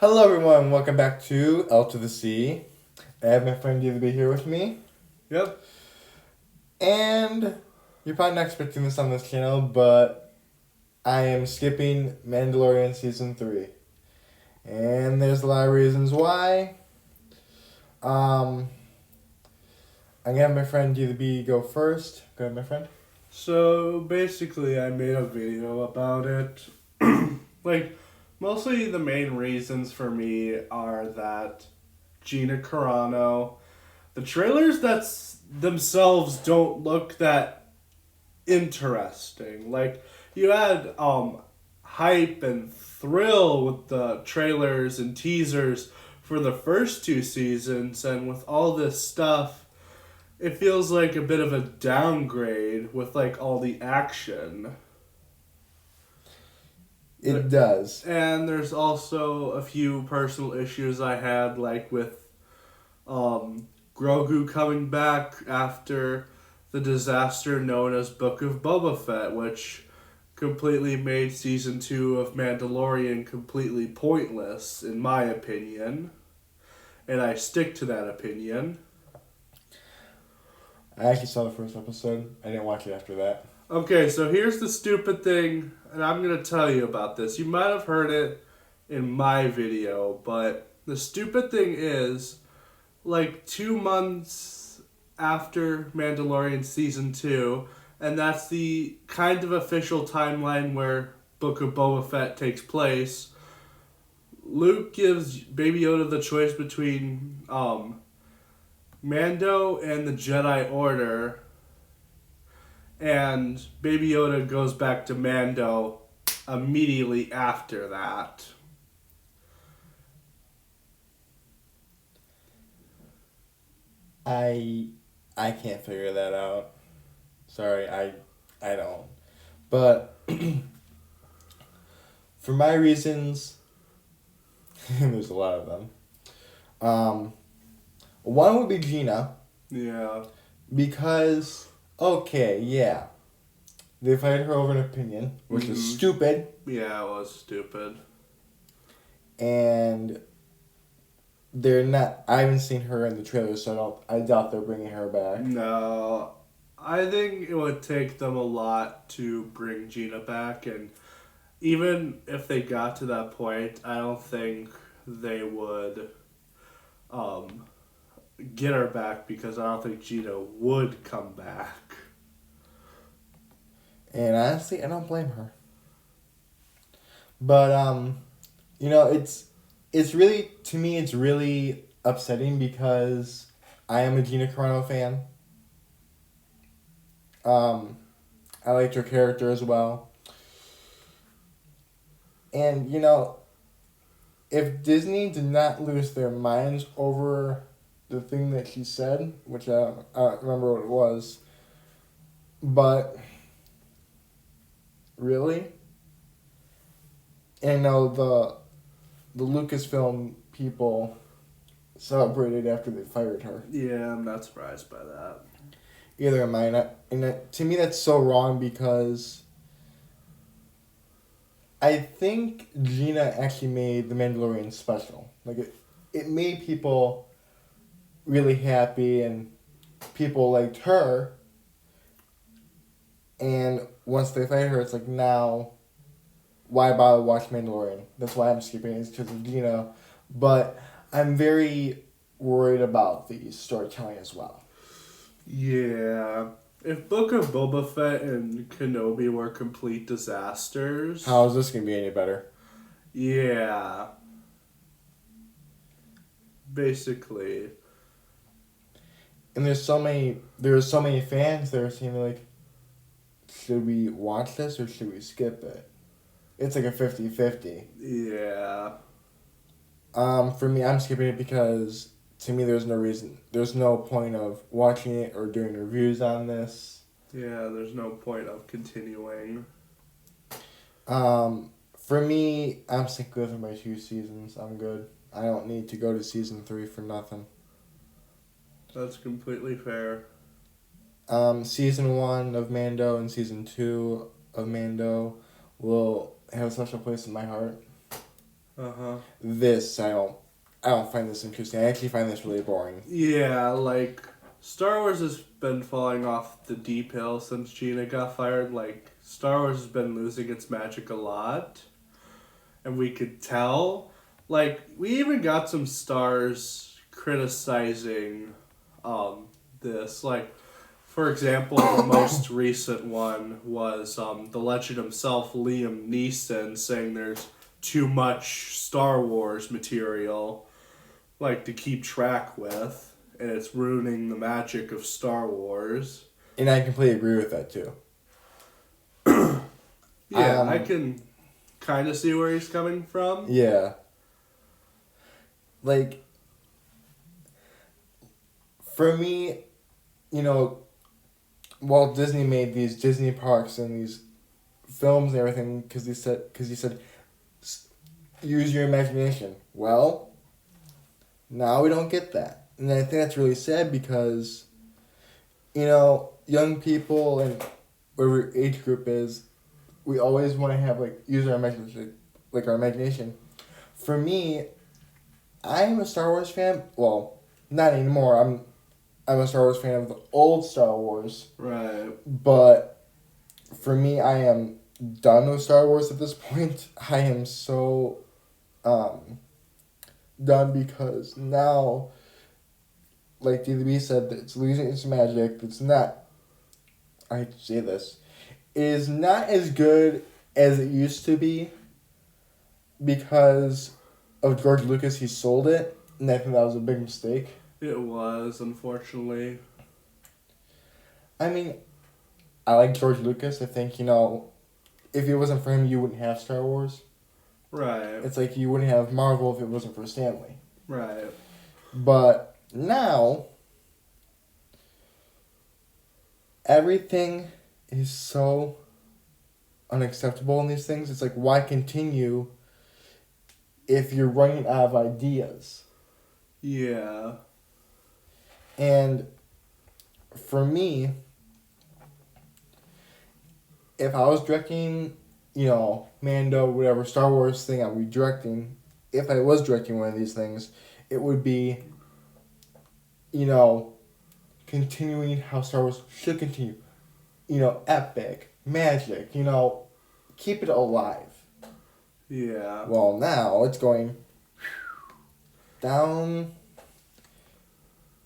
Hello everyone, welcome back to L to the C. I have my friend David here with me. Yep. And you're probably not expecting this on this channel, but I am skipping Mandalorian Season 3. And there's a lot of reasons why. I'm gonna have my friend D go first. Go ahead, my friend. So basically, I made a video about it. Mostly the main reasons for me are that Gina Carano, the trailers themselves don't look that interesting. Like, you had hype and thrill with the trailers and teasers for the first two seasons, and with all this stuff, it feels like a bit of a downgrade with like all the action. It does. And there's also a few personal issues I had, like with Grogu coming back after the disaster known as Book of Boba Fett, which completely made season 2 of Mandalorian completely pointless, in my opinion. And I stick to that opinion. I actually saw the first episode. I didn't watch it after that. Okay, so here's the stupid thing, and I'm going to tell you about this. You might have heard it in my video, but the stupid thing is, like 2 months after Mandalorian Season 2, and that's the kind of official timeline where Book of Boba Fett takes place, Luke gives Baby Yoda the choice between Mando and the Jedi Order, and Baby Yoda goes back to Mando immediately after that. I can't figure that out. Sorry, I don't. But for my reasons, there's a lot of them. One would be Gina Yeah. because okay, yeah, they fired her over an opinion, which is stupid, Yeah, it was stupid. and they're not. I haven't seen her in the trailer, so I doubt they're bringing her back. No, I think it would take them a lot to bring Gina back, and even if they got to that point, I don't think they would get her back, because I don't think Gina would come back. And honestly, I don't blame her. But it's really, to me, it's really upsetting because I am a Gina Carano fan. I liked her character as well. And if Disney did not lose their minds over the thing that she said, which I don't remember what it was, but really, and the Lucasfilm people celebrated after they fired her. Yeah, I'm not surprised by that. Either am I. To me, that's so wrong because I think Gina actually made The Mandalorian special. Like, it made people really happy and people liked her. And once they fired her, it's like, now, why bother watch Mandalorian? That's why I'm skipping it, is because of Gina. But I'm very worried about the storytelling as well. Yeah. If Book of Boba Fett and Kenobi were complete disasters. How is this going to be any better? Yeah. Basically. And there's so many fans that are saying, like, should we watch this or should we skip it? It's like a 50-50. Yeah. For me, I'm skipping it because to me there's no point of watching it or doing reviews on this. Yeah, there's no point of continuing. For me, I'm sticking with my 2 seasons. I'm good. I don't need to go to season 3 for nothing. That's completely fair. Season 1 of Mando and season 2 of Mando will have a special place in my heart. This, I don't find this interesting. I actually find this really boring. Yeah, like, Star Wars has been falling off the deep hill since Gina got fired. Like, Star Wars has been losing its magic a lot. And we could tell. Like, we even got some stars criticizing this. Like, for example, the most recent one was the legend himself, Liam Neeson, saying there's too much Star Wars material, like, to keep track with, and it's ruining the magic of Star Wars. And I completely agree with that too. Yeah, I can kind of see where he's coming from. Yeah. Like, for me, you know, Walt Disney made these Disney parks and these films and everything because he said, use your imagination. Well, now we don't get that. And I think that's really sad because, you know, young people and whatever age group is, we always want to have, like, use our imagination, like our imagination. For me, I'm a Star Wars fan. Well, not anymore. I'm a Star Wars fan of the old Star Wars. Right. But for me, I am done with Star Wars at this point. I am so done because now, like DDB said, it's losing its magic. It's not, I hate to say this, it is not as good as it used to be because of George Lucas. He sold it, and I think that was a big mistake. It was, unfortunately. I mean, I like George Lucas. I think, you know, if it wasn't for him, you wouldn't have Star Wars. Right. It's like you wouldn't have Marvel if it wasn't for Stanley. Right. But now, everything is so unacceptable in these things. It's like, why continue if you're running out of ideas? Yeah. And for me, if I was directing, you know, Mando, whatever Star Wars thing I would be directing, if I was directing one of these things, it would be, you know, continuing how Star Wars should continue. You know, epic, magic, you know, keep it alive. Yeah. Well, now it's going down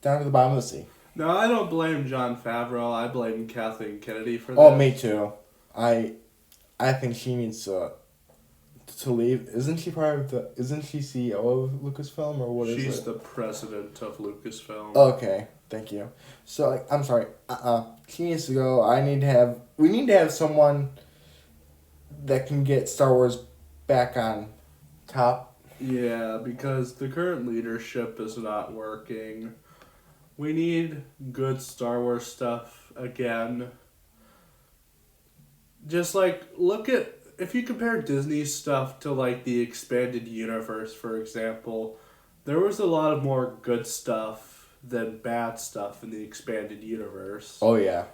to the bottom of the sea. No, I don't blame Jon Favreau. I blame Kathleen Kennedy for that. Oh, me too. I think she needs to leave. Isn't she CEO of Lucasfilm or what is it? She's the president of Lucasfilm. Okay, thank you. So, like, I'm sorry. She needs to go. We need to have someone that can get Star Wars back on top. Yeah, because the current leadership is not working. We need good Star Wars stuff again. Just like, look at, if you compare Disney stuff to like the expanded universe, for example, there was a lot of more good stuff than bad stuff in the expanded universe. Oh, yeah.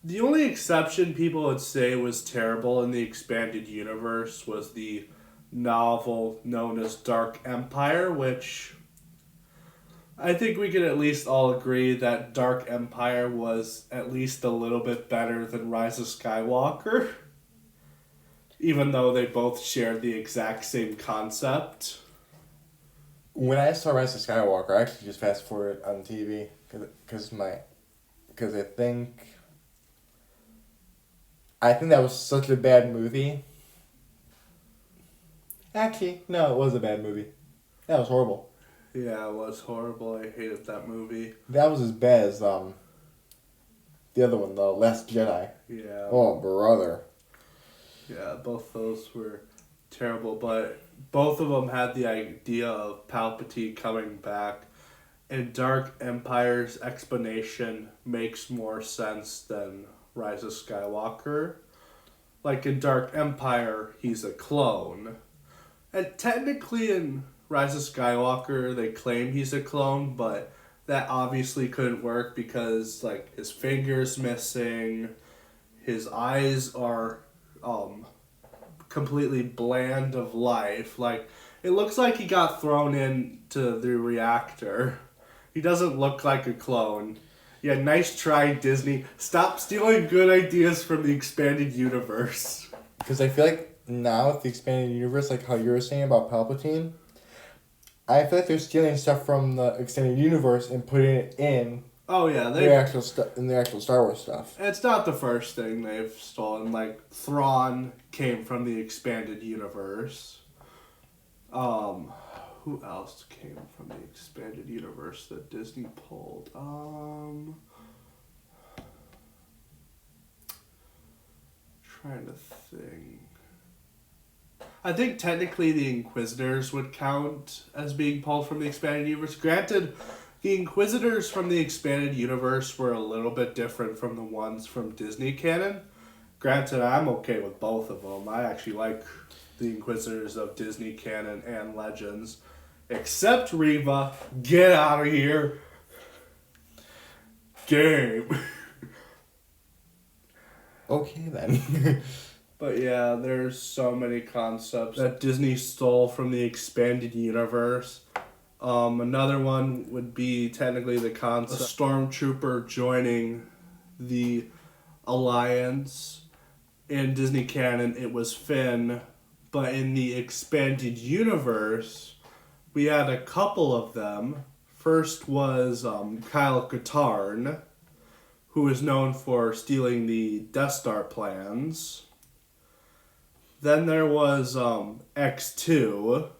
The only exception people would say was terrible in the expanded universe was the novel known as Dark Empire, which I think we can at least all agree that Dark Empire was at least a little bit better than Rise of Skywalker, even though they both shared the exact same concept. When I saw Rise of Skywalker, I actually just fast forwarded on TV because I think that was such a bad movie. Actually, no, it was a bad movie. That was horrible. Yeah, it was horrible. I hated that movie. That was as bad as the other one, The Last Jedi. Yeah. Oh, brother. Yeah, both those were terrible, but both of them had the idea of Palpatine coming back, and Dark Empire's explanation makes more sense than Rise of Skywalker. Like in Dark Empire, he's a clone. And technically in Rise of Skywalker, they claim he's a clone, but that obviously couldn't work because like his finger's missing, his eyes are completely bland of life. Like It looks like he got thrown into the reactor. He doesn't look like a clone. Yeah, nice try, Disney. Stop stealing good ideas from the expanded universe. Because I feel like now with the expanded universe, like how you were saying about Palpatine, I feel like they're stealing stuff from the extended universe and putting it in Oh yeah, their actual Star Wars stuff. It's not the first thing they've stolen. Like Thrawn came from the expanded universe. Who else came from the expanded universe that Disney pulled? Trying to think. I think technically the Inquisitors would count as being pulled from the expanded universe. Granted, the Inquisitors from the expanded universe were a little bit different from the ones from Disney canon. Granted, I'm okay with both of them. I actually like the Inquisitors of Disney canon and Legends. Except Reva. Get out of here. Game. Okay, then. But yeah, there's so many concepts that Disney stole from the expanded universe. Another one would be technically the concept of a stormtrooper joining the Alliance. In Disney canon, it was Finn, but in the expanded universe, we had a couple of them. First was Kyle Katarn, who is known for stealing the Death Star plans. Then there was X2,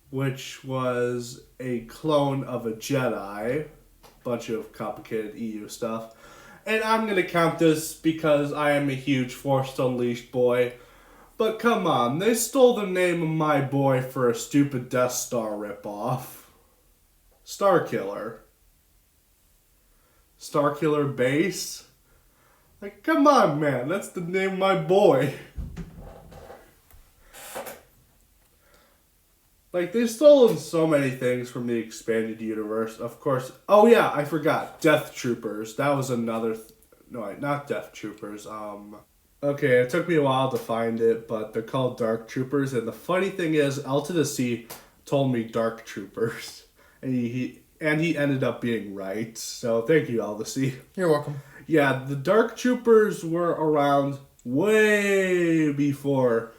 which was a clone of a Jedi. Bunch of complicated EU stuff. And I'm going to count this because I am a huge Force Unleashed boy. But come on, they stole the name of my boy for a stupid Death Star ripoff. Starkiller. Starkiller Base? Like, come on, man, that's the name of my boy. Like, they've stolen so many things from the expanded universe. Of course, oh yeah, I forgot. Death Troopers. That was another... No, not Death Troopers. Okay, it took me a while to find it, but they're called Dark Troopers. And the funny thing is, L to the C told me Dark Troopers. And he ended up being right. So thank you, L to C. You're welcome. Yeah, the Dark Troopers were around way before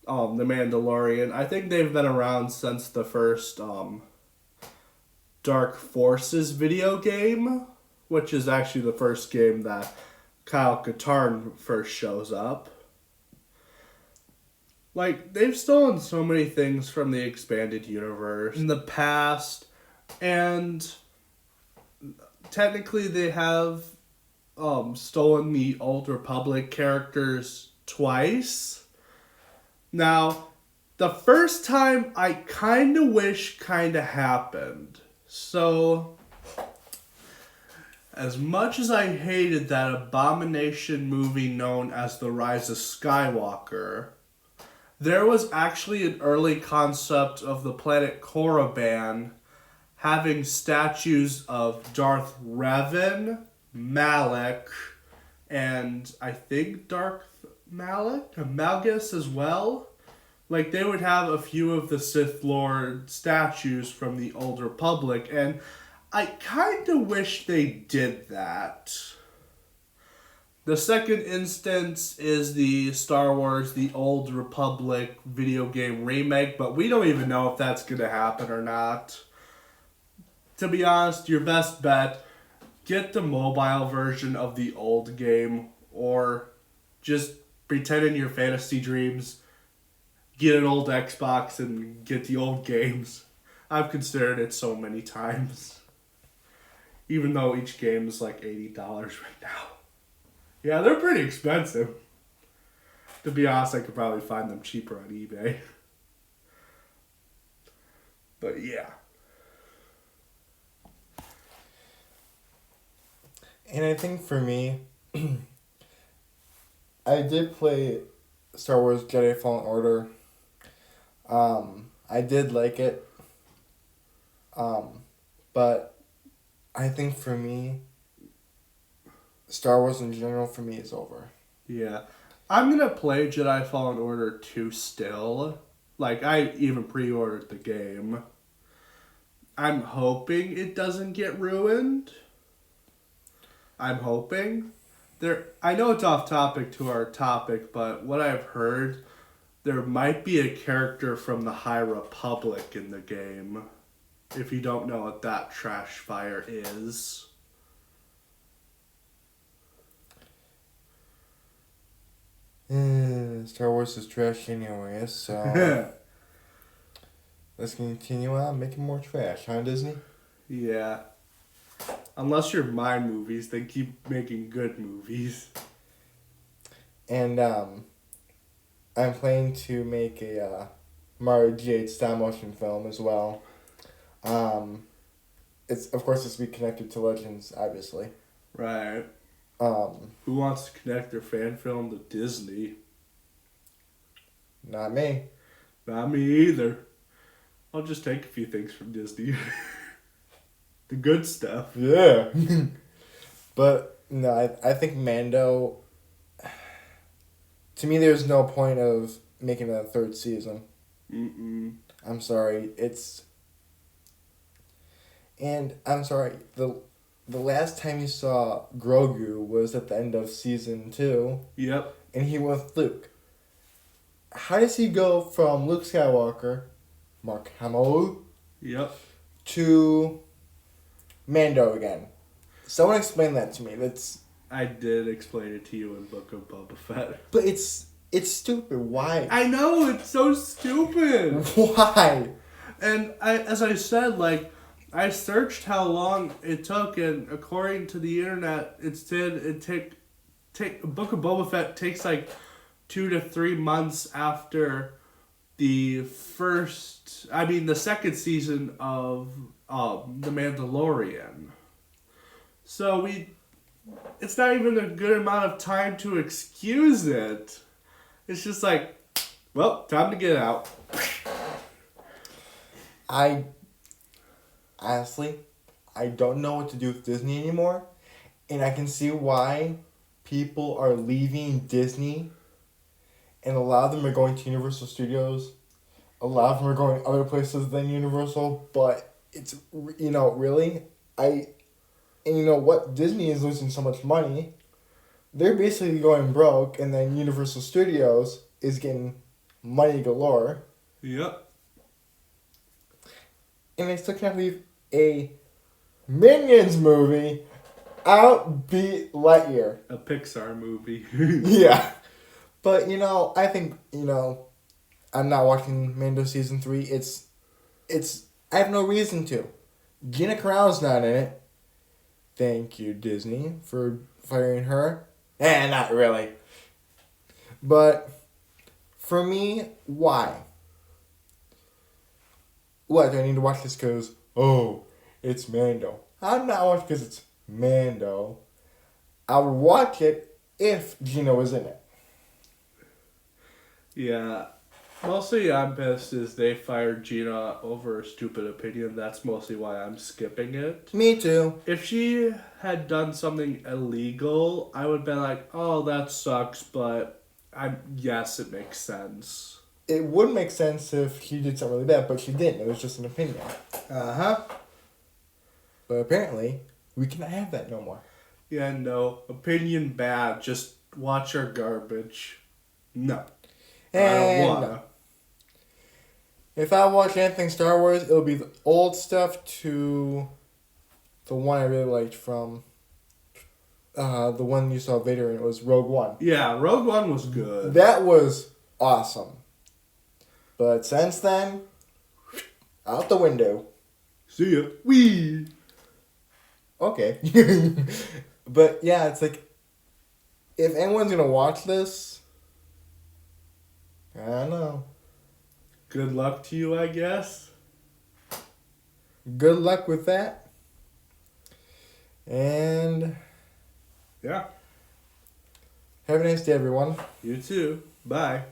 The Mandalorian. I think they've been around since the first Dark Forces video game, which is actually the first game that Kyle Katarn first shows up. Like, they've stolen so many things from the expanded universe in the past, and technically they have stolen the Old Republic characters twice. Now, the first time I kind of wish kind of happened. So, as much as I hated that abomination movie known as The Rise of Skywalker, there was actually an early concept of the planet Korriban having statues of Darth Revan, Malak, and I think Darth Malgus as well. Like, they would have a few of the Sith Lord statues from the Old Republic, and I kind of wish they did that. The second instance is the Star Wars The Old Republic video game remake, but we don't even know if that's going to happen or not. To be honest, your best bet, get the mobile version of the old game, or just pretend in your fantasy dreams, get an old Xbox and get the old games. I've considered it so many times. Even though each game is like $80 right now. Yeah, they're pretty expensive. To be honest, I could probably find them cheaper on eBay. But yeah. And I think for me, I did play Star Wars Jedi Fallen Order. I did like it. But I think for me, Star Wars in general for me is over. Yeah. I'm going to play Jedi Fallen Order 2 still. Like, I even pre-ordered the game. I'm hoping it doesn't get ruined. I'm hoping. I know it's off topic to our topic, but what I've heard, there might be a character from the High Republic in the game. If you don't know what that trash fire is. Star Wars is trash anyway, so let's continue on making more trash, huh, Disney? Yeah. Unless you're my movies, they keep making good movies. And I'm planning to make a Mario G8 stop motion film as well. It's to be connected to Legends, obviously. Right. Who wants to connect their fan film to Disney? Not me. Not me either. I'll just take a few things from Disney. The good stuff. Yeah. But no, I think Mando. To me, there's no point of making a third season. I'm sorry. And I'm sorry. The last time you saw Grogu was at the end of season 2. Yep. And he went with Luke. How does he go from Luke Skywalker, Mark Hamill, Yep, to Mando again? Someone explain that to me. I did explain it to you in Book of Boba Fett. But it's stupid. Why? I know, it's so stupid. Why? And as I said, like, I searched how long it took, and according to the internet, Book of Boba Fett takes like 2 to 3 months after the second season of The Mandalorian. So it's not even a good amount of time to excuse it. It's just like, well, time to get out. Honestly, I don't know what to do with Disney anymore. And I can see why people are leaving Disney. And a lot of them are going to Universal Studios. A lot of them are going other places than Universal. But it's, really, and you know what? Disney is losing so much money. They're basically going broke. And then Universal Studios is getting money galore. Yep. And they still can't leave a Minions movie outbeat Lightyear. A Pixar movie. Yeah. But, I think, I'm not watching Mando Season 3. I have no reason to. Gina Carano's not in it. Thank you, Disney, for firing her. Not really. But, for me, why? What, do I need to watch this because, it's Mando? I'm not watching because it's Mando. I would watch it if Gina was in it. Yeah. Mostly I'm pissed is they fired Gina over a stupid opinion. That's mostly why I'm skipping it. Me too. If she had done something illegal, I would be like, oh, that sucks, but yes, it makes sense. It would make sense if she did something really bad, but she didn't. It was just an opinion. Uh-huh. But apparently, we cannot have that no more. Yeah, no. Opinion bad. Just watch our garbage. No. I don't wanna. No. If I watch anything Star Wars, it'll be the old stuff to the one I really liked from the one you saw Vader in. It was Rogue One. Yeah, Rogue One was good. That was awesome. But since then, out the window. See ya. Wee. Okay. But yeah, it's like, if anyone's gonna watch this, I don't know. Good luck to you, I guess. Good luck with that. And yeah. Have a nice day, everyone. You too. Bye.